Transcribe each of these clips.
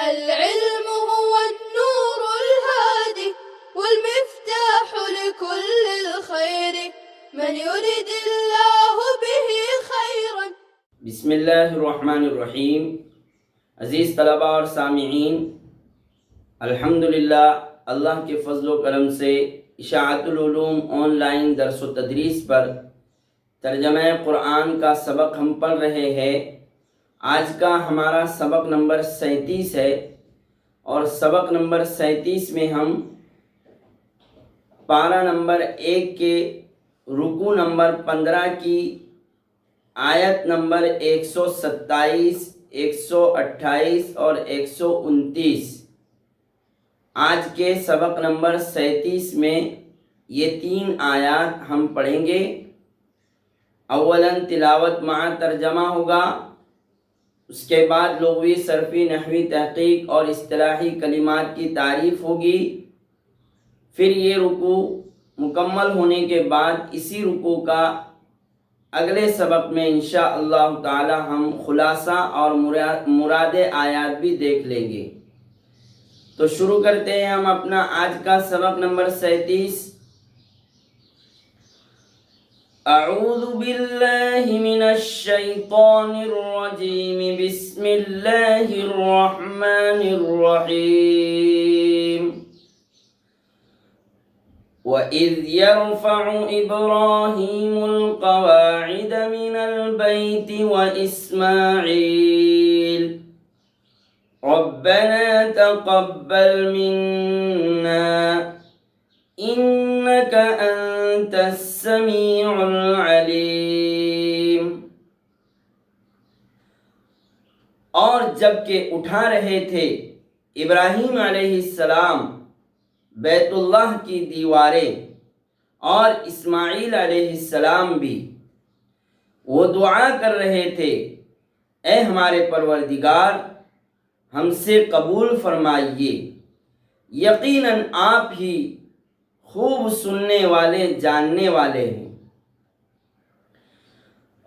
العلم هو النور الهادي والمفتاح لكل الخير من يرد الله به خيرا. بسم اللہ الرحمن الرحیم. عزیز طلباء اور سامعین، الحمدللہ اللہ کے فضل و کرم سے اشاعت العلوم آن لائن درس و تدریس پر ترجمہ قرآن کا سبق ہم پڑھ رہے ہیں. آج کا ہمارا سبق نمبر 37 ہے، اور سبق نمبر 37 میں ہم پارہ نمبر 1 کے رکوع نمبر 15 کی آیت نمبر 127، 128 اور 129 آج کے سبق نمبر 37 میں یہ 3 آیات ہم پڑھیں گے. اولاً تلاوت مع ترجمہ ہوگا، اس کے بعد لغوی، صرفی، نحوی تحقیق اور اصطلاحی کلمات کی تعریف ہوگی. پھر یہ رکوع مکمل ہونے کے بعد اسی رکوع کا اگلے سبق میں انشاءاللہ تعالی ہم خلاصہ اور مراد آیات بھی دیکھ لیں گے. تو شروع کرتے ہیں ہم اپنا آج کا سبق نمبر 37. اعوذ باللہ من الشیطان الرجیم، بسم اللہ الرحمن الرحیم. وَإِذْ يَرْفَعُ إِبْرَاهِيمُ الْقَوَاعِدَ مِنَ الْبَيْتِ وَإِسْمَاعِيلُ رَبَّنَا تَقَبَّلْ مِنَّا إِنَّكَ أَنْتَ السَّمِيعُ الْعَلِيمُ. اور جب کہ اٹھا رہے تھے ابراہیم علیہ السلام بیت اللہ کی دیواریں، اور اسماعیل علیہ السلام بھی، وہ دعا کر رہے تھے، اے ہمارے پروردگار ہم سے قبول فرمائیے، یقیناً آپ ہی خوب سننے والے جاننے والے ہیں.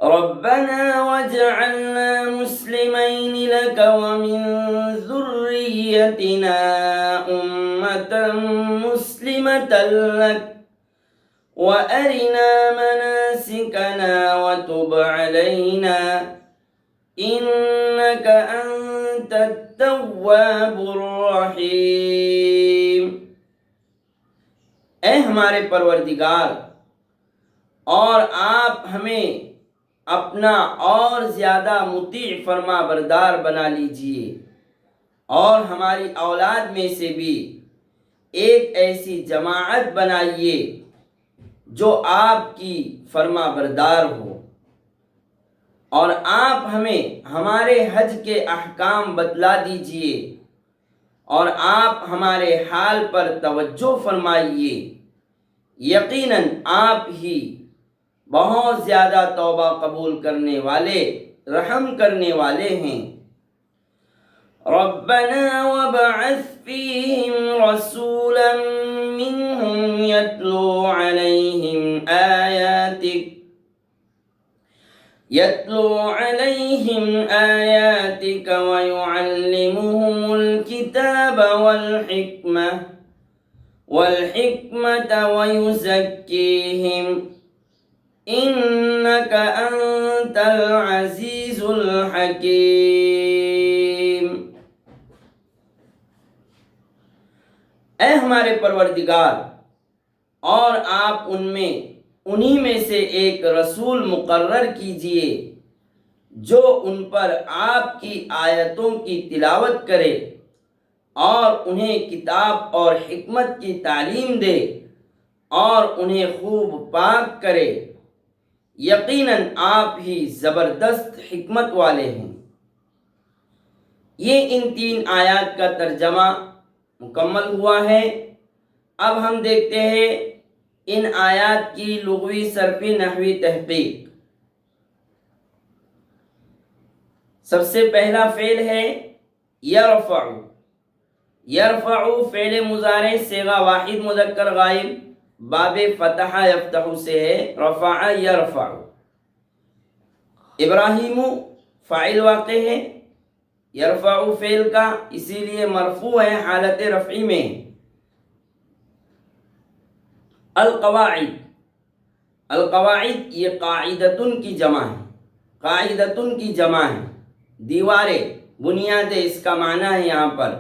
ربنا واجعلنا مسلمين لك ومن ذريتنا أمة مسلمة لك وأرنا مناسكنا وتب علينا إنك أنت التواب الرحيم. اے ہمارے پروردگار، اور آپ ہمیں اپنا اور زیادہ مطیع فرما بردار بنا لیجئے، اور ہماری اولاد میں سے بھی ایک ایسی جماعت بنائیے جو آپ کی فرما بردار ہو، اور آپ ہمیں ہمارے حج کے احکام بتلا دیجئے، اور آپ ہمارے حال پر توجہ فرمائیے، یقیناً آپ ہی بہت زیادہ توبہ قبول کرنے والے، رحم کرنے والے ہیں. ربنا وابعث فيهم رسولا منهم يتلو عليهم آياتك ويعلمهم الكتاب والحكمة ويزكيهم إنك أنت العزيز الحكيم. اے ہمارے پروردگار، اور آپ انہی میں سے ایک رسول مقرر کیجئے جو ان پر آپ کی آیتوں کی تلاوت کرے، اور انہیں کتاب اور حکمت کی تعلیم دے، اور انہیں خوب پاک کرے، یقیناً آپ ہی زبردست حکمت والے ہیں. یہ ان 3 آیات کا ترجمہ مکمل ہوا ہے. اب ہم دیکھتے ہیں ان آیات کی لغوی، صرفی، نحوی تحقیق. سب سے پہلا فعل ہے یرفع. یرفع فعل مضارع صیغہ واحد مذکر غائب باب فتح یفتح سے ہے، رفع یرفع. ابراہیم فاعل واقع ہے، یرفع فعل کا اسی لیے مرفوع ہے، حالت رفعی میں. القواعد، القواعد یہ قاعدتن کی جمع ہے، قاعدتن کی جمع ہے. دیواریں، بنیادیں اس کا معنی ہے یہاں پر.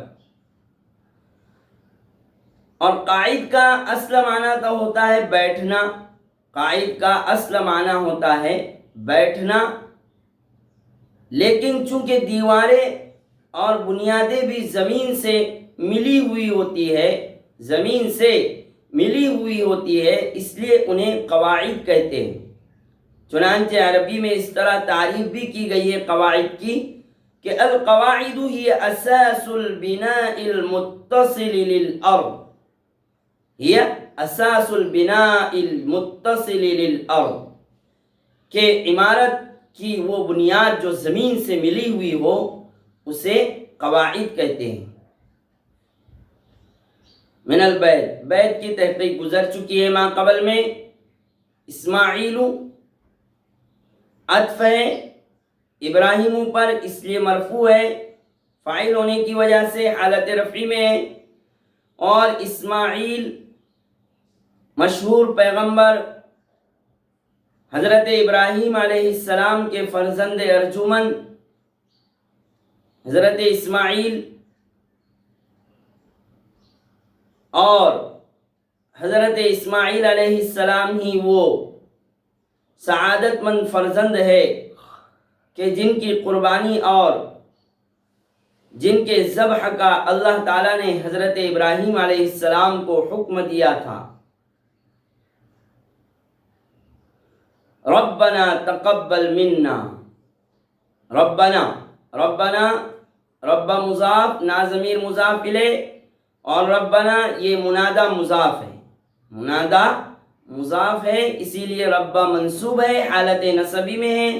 اور قاعد کا اصل معنی تو ہوتا ہے بیٹھنا، قاعد کا اصل معنی ہوتا ہے بیٹھنا، لیکن چونکہ دیواریں اور بنیادیں بھی زمین سے ملی ہوئی ہوتی ہے، زمین سے ملی ہوئی ہوتی ہے، اس لیے انہیں قواعد کہتے ہیں. چنانچہ عربی میں اس طرح تعریف بھی کی گئی ہے قواعد کی کہ القواعد ہی اساس البناء المتصل للارض، ہی اساس البناء المتصل للارض، کہ عمارت کی وہ بنیاد جو زمین سے ملی ہوئی ہو اسے قواعد کہتے ہیں. من البیت، بیت کی تحقیق گزر چکی ہے ما قبل میں. اسماعیل عطف ہے ابراہیم پر، اس لیے مرفوع ہے، فاعل ہونے کی وجہ سے حالت رفعی میں ہے. اور اسماعیل مشہور پیغمبر حضرت ابراہیم علیہ السلام کے فرزند ارجمند حضرت اسماعیل، اور حضرت اسماعیل علیہ السلام ہی وہ سعادت مند فرزند ہے کہ جن کی قربانی اور جن کے ذبح کا اللہ تعالیٰ نے حضرت ابراہیم علیہ السلام کو حکم دیا تھا. ربنا تقبل منا، ربنا، ربنا، رب مضاف، نا ضمیر مضاف الیہ، اور ربنا یہ منادہ مضاف ہے، منادہ مضاف ہے، اسی لیے رب منصوب ہے، حالت نصبی میں ہے،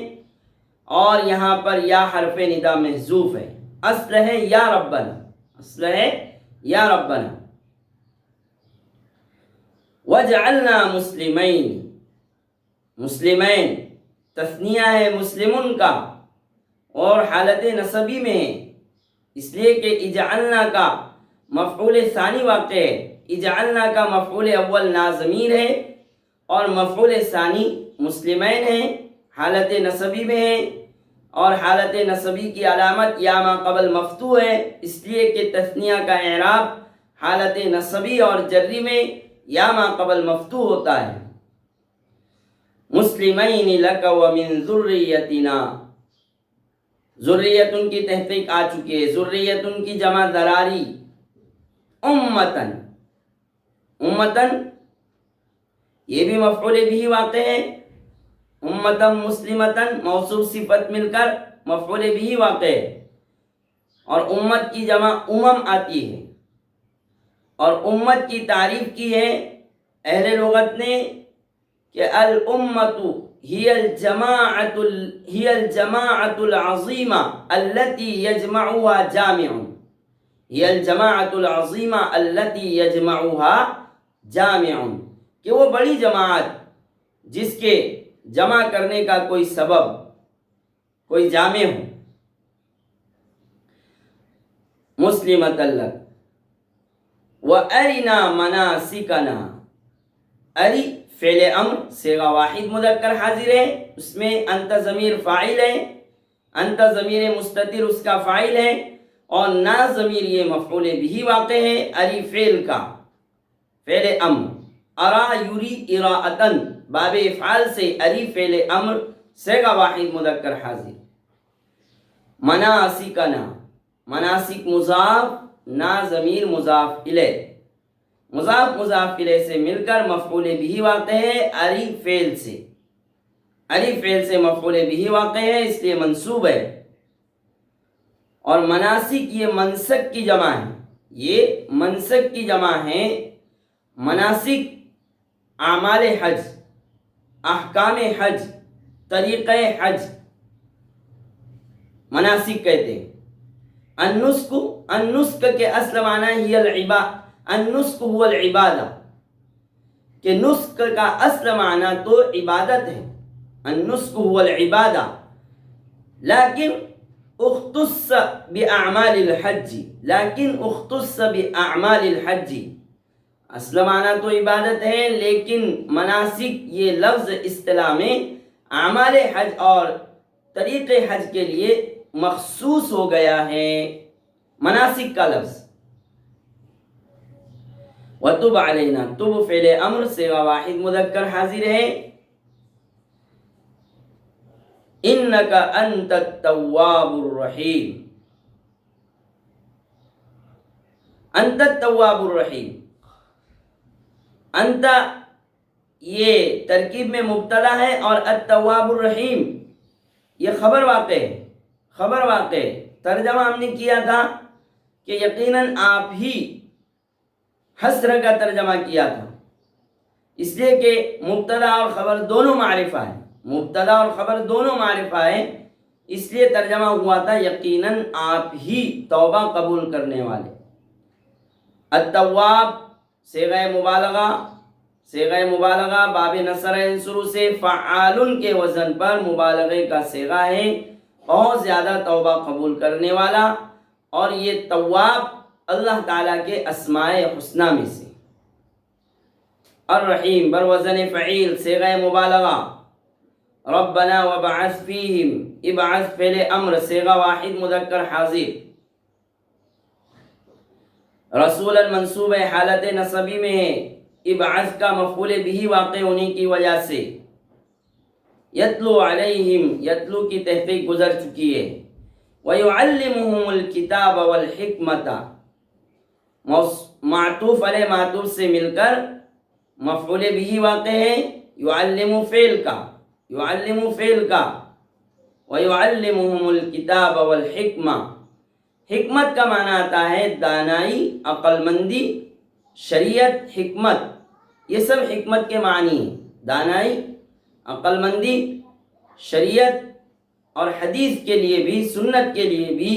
اور یہاں پر یا حرف ندا محذوف ہے. اصل ہے یا ربنا، اصل ہے یا ربنا. وجعلنا مسلمین، مسلمین تثنیہ ہے مسلمن کا اور حالت نصبی میں ہے، اس لیے کہ اجعلنا کا مفعول ثانی واقع ہے. اجعلنا کا مفعول اول ناضمیر ہے اور مفعول ثانی مسلمین ہے، حالت نصبی میں ہے، اور حالت نصبی کی علامت یا ما قبل مفتوح ہے، اس لیے کہ تثنیہ کا اعراب حالت نصبی اور جری میں یا ما قبل مفتوح ہوتا ہے. مسلمین لک ومن ذریتنا، ذریتن کی تحقیق آ چکی ہے، ذریتن کی جمع ذراری. امتن، امتن یہ بھی مفعول بھی واقع ہے، امتن مسلمتن موصوف صفت مل کر مفعول بھی واقع ہے، اور امت کی جمع امم آتی ہے. اور امت کی تعریف کی ہے اہل لغت نے کہ الامت ہی الجماعت العظیمہ التي یجمعها جامع، ہی الجماعت العظیمہ التي یجمعها جامع، کہ وہ بڑی جماعت جس کے جمع کرنے کا کوئی سبب، کوئی جامع ہو. مسلمۃ لک وَأَرِنَا مَنَاسِكَنَا، اری فعل امر صیغہ واحد مذکر حاضر ہے، اس میں انت ضمیر فاعل ہے، انت ضمیر مستتر اس کا فاعل ہے، اور نا ضمیر یہ مفعول بھی واقع ہے. اری فعل کا فعل امر، ارا یری اراءتن باب افعال سے اری فعل امر صیغہ واحد مذکر حاضر. مناسکنا، مناسک مضاف، نا ضمیر مضاف الیہ، مضاف مضاف الیہ سے مل کر مفعول بھی واقع ہے اری فعل سے، اری فعل سے مفعول بھی واقع ہے اس لیے منصوب ہے. اور مناسک یہ منسک کی جمع ہے، یہ منسک کی جمع ہے. مناسک اعمال حج، احکام حج، طریقہ حج مناسک کہتے ہیں. النسک، النسک کے اصل معنی ہی النسک هو العبادہ، کہ نسک کا اصل معنی تو عبادت ہے. النسک هو العبادہ، لیکن اختص باعمال الحج، لیکن اختص باعمال الحج، اصل معنی تو عبادت ہے، لیکن مناسک یہ لفظ اصطلاح میں اعمال حج اور طریق حج کے لیے مخصوص ہو گیا ہے، مناسک کا لفظ۔ وَتُبْ عَلَيْنَا، تب فعل امر صیغہ واحد مذکر حاضر ہے، اِنَّكَ أَنْتَ التَّوَّابُ الرَّحِيمُ، انت التواب الرحیم، انت یہ ترکیب میں مبتدا ہے اور التواب الرحیم یہ خبر واقع ہے، خبر واقع ہے۔ ترجمہ ہم نے کیا تھا کہ یقیناً آپ ہی، حسر کا ترجمہ کیا تھا، اس لیے کہ مبتدا اور خبر دونوں معرفہ ہے، مبتدا اور خبر دونوں معرفہ ہے، اس لیے ترجمہ ہوا تھا یقیناً آپ ہی توبہ قبول کرنے والے۔ التواب صیغہ مبالغہ، صیغہ مبالغہ باب نصر ینصر سے فعال کے وزن پر مبالغے کا صیغہ ہے، بہت زیادہ توبہ قبول کرنے والا، اور یہ تواب اللہ تعالیٰ کے اسماء حسنہ میں سے۔ الرحیم بر وزن فعیل صیغہ مبالغہ، ربنا وبعث فیہم، ابعث فعل امر صیغہ واحد مذکر حاضر، رسول منصوب حالت نصبی میں ہے، ابعث کا مفعول بھی واقع ہونے کی وجہ سے۔ یتلو علیہم، یتلو کی تحقیق گزر چکی ہے۔ وَيُعَلِّمُهُمُ الْكِتَابَ وَالْحِکْمَةَ، معطوف علیہ معطوف سے مل کر مفعول بھی واقع ہے، یعلم فعل کا، یعلم فعل کا، وَيُعَلِّمُهُمُ الْكِتَابَ وَالْحِکْمَةَ، حکمت کا معنی آتا ہے دانائی، عقل مندی، شریعت، حکمت، یہ سب حکمت کے معنی ہیں، دانائی، عقل مندی، شریعت اور حدیث کے لیے بھی، سنت کے لیے بھی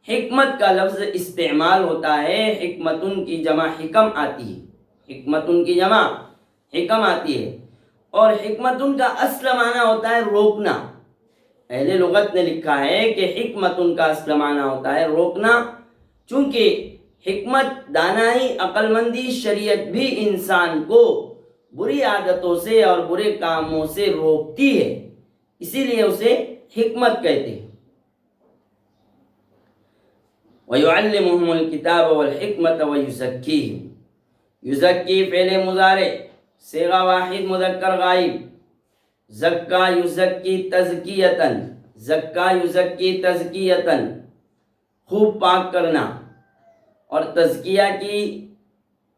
حکمت کا لفظ استعمال ہوتا ہے، حکمتن کی جمع حکم آتی ہے، حکمتن کی جمع حکم آتی ہے، اور حکمتن کا اصل معنی ہوتا ہے روکنا۔ اہل لغت نے لکھا ہے کہ حکمتن کا اصل معنی ہوتا ہے روکنا، چونکہ حکمت، دانائی، عقل مندی، شریعت بھی انسان کو بری عادتوں سے اور برے کاموں سے روکتی ہے، اسی لیے اسے حکمت کہتے ہیں۔ وَيُعَلِّمُهُمُ الْكِتَابَ وَالْحِکْمَةَ وَيُزَكِّيهِمْ، یزکی فعل مضارع صیغہ واحد مذکر غائب، زکا یزکی تزکیتاً، زکا یزکی تزکیتاً، خوب پاک کرنا، اور تزکیہ کی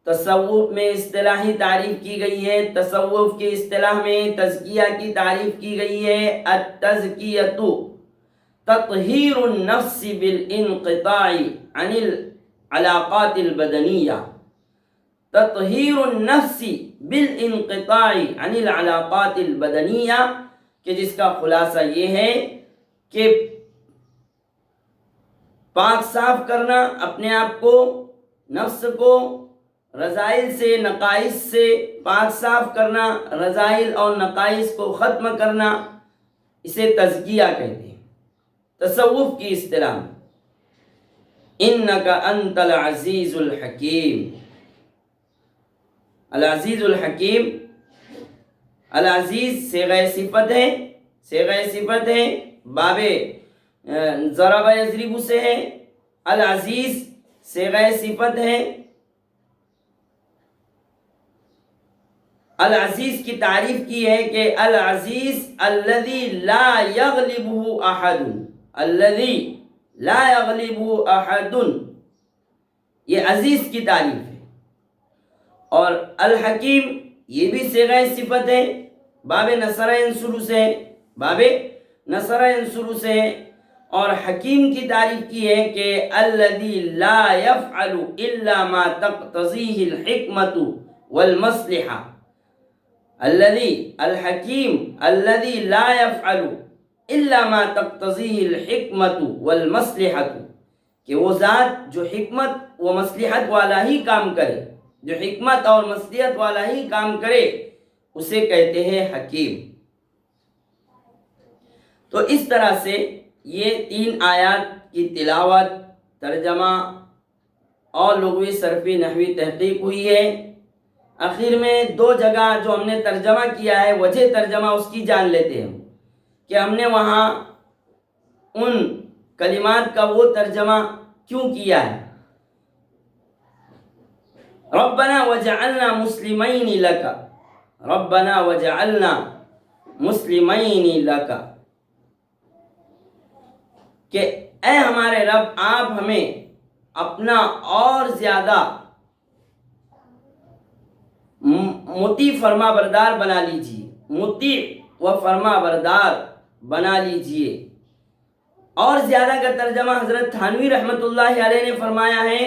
تصوف میں اصطلاحی تعریف کی گئی ہے، تصوف کی اصطلاح میں تزکیہ کی تعریف کی گئی ہے، التزکیۃ تطہیر النفس بالانقطاع عن العلاقات البدنیہ، تطہیر النفس بالانقطاع عن العلاقات البدنیہ، کہ جس کا خلاصہ یہ ہے کہ پاک صاف کرنا اپنے آپ کو، نفس کو رذائل سے، نقائص سے پاک صاف کرنا، رذائل اور نقائص کو ختم کرنا، اسے تزکیہ کہتے ہیں تصوف کی اصطلاح میں۔ انک انت العزیز الحکیم، العزیز الحکیم، العزیز صیغہ صفت ہے، صیغہ صفت ہے، باب ضرب یضرب سے ہے، العزیز صیغہ صفت ہے۔ العزیز کی تعریف کی ہے کہ العزیز الذی لا یغلبہ احد، الذی لا یغلبہ احد، یہ عزیز کی تعریف ہے۔ اور الحکیم یہ بھی صیغہ صفت ہے، باب نصر ینصر سے ہے، باب نصر ینصر سے ہے، اور حکیم کی تعریف کی ہے کہ الذی لا یفعل الا ما تقتضیہ الحکمۃ والمصلحہ، الذی الحکیم الذی لا یفعل الا ما تقتضیہ الحکمۃ والمصلحہ، کہ وہ ذات جو حکمت و مصلحت والا ہی کام کرے، جو حکمت اور مصلحت والا ہی کام کرے، اسے کہتے ہیں حکیم۔ تو اس طرح سے یہ 3 آیات کی تلاوت، ترجمہ اور لغوی صرفی نحوی تحقیق ہوئی ہے۔ آخر میں 2 جگہ جو ہم نے ترجمہ کیا ہے، وجہ ترجمہ اس کی جان لیتے ہیں کہ ہم نے وہاں ان کلمات کا وہ ترجمہ کیوں کیا ہے۔ ربنا وجعلنا مسلمین لک، ربنا وجعلنا مسلمین لک، کہ اے ہمارے رب آپ ہمیں اپنا اور زیادہ مطیع فرما بردار بنا لیجیے، مطیع و فرما بردار بنا لیجیے۔ اور زیادہ کا ترجمہ حضرت تھانوی رحمۃ اللہ علیہ نے فرمایا ہے،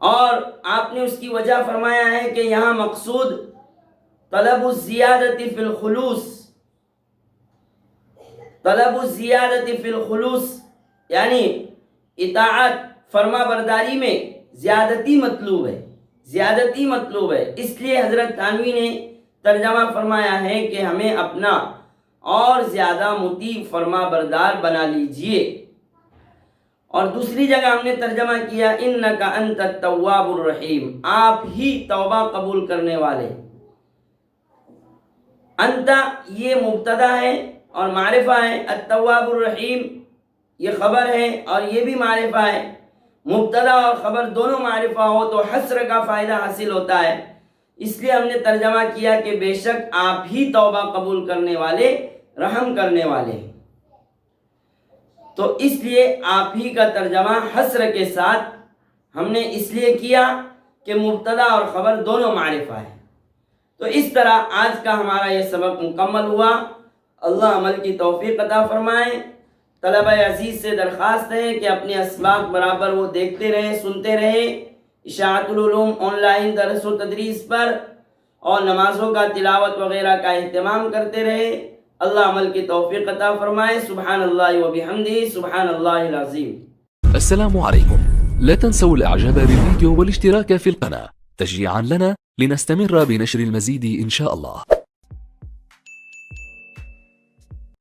اور آپ نے اس کی وجہ فرمایا ہے کہ یہاں مقصود طلب الزیادت فی الخلوص، طلب الزیادت فی الخلوص یعنی اطاعت فرما برداری میں زیادتی مطلوب ہے، زیادتی مطلوب ہے۔ اس لیے حضرت تھانوی نے ترجمہ فرمایا ہے کہ ہمیں اپنا اور زیادہ مطیع فرما بردار بنا لیجئے۔ اور دوسری جگہ ہم نے ترجمہ کیا انک انت التواب الرحیم، آپ ہی توبہ قبول کرنے والے۔ انت یہ مبتدا ہے اور معرفہ ہے، التواب الرحیم یہ خبر ہے اور یہ بھی معرفہ ہے۔ مبتدا اور خبر دونوں معرفہ ہو تو حصر کا فائدہ حاصل ہوتا ہے، اس لیے ہم نے ترجمہ کیا کہ بے شک آپ ہی توبہ قبول کرنے والے، رحم کرنے والے۔ تو اس لیے آپ ہی کا ترجمہ حصر کے ساتھ ہم نے اس لیے کیا کہ مبتدا اور خبر دونوں معرفہ ہے۔ تو اس طرح آج کا ہمارا یہ سبق مکمل ہوا۔ اللہ عمل کی توفیق عطا فرمائے۔ طلبہ عزیز سے درخواست ہے کہ اپنے اسباق برابر وہ دیکھتے رہیں، سنتے رہیں، اشاعت العلوم آن لائن درس و تدریس پر، اور نمازوں کا تلاوت وغیرہ کا اہتمام کرتے رہیں۔ اللہ عمل کی توفیق عطا فرمائے۔ سبحان اللہ و بحمدہ، سبحان اللہ العظیم۔ السلام عليكم. لا تنسوا الاعجاب بالفيديو والاشتراك في القناة تشجيعا لنا لنستمر بنشر المزيد إن شاء الله.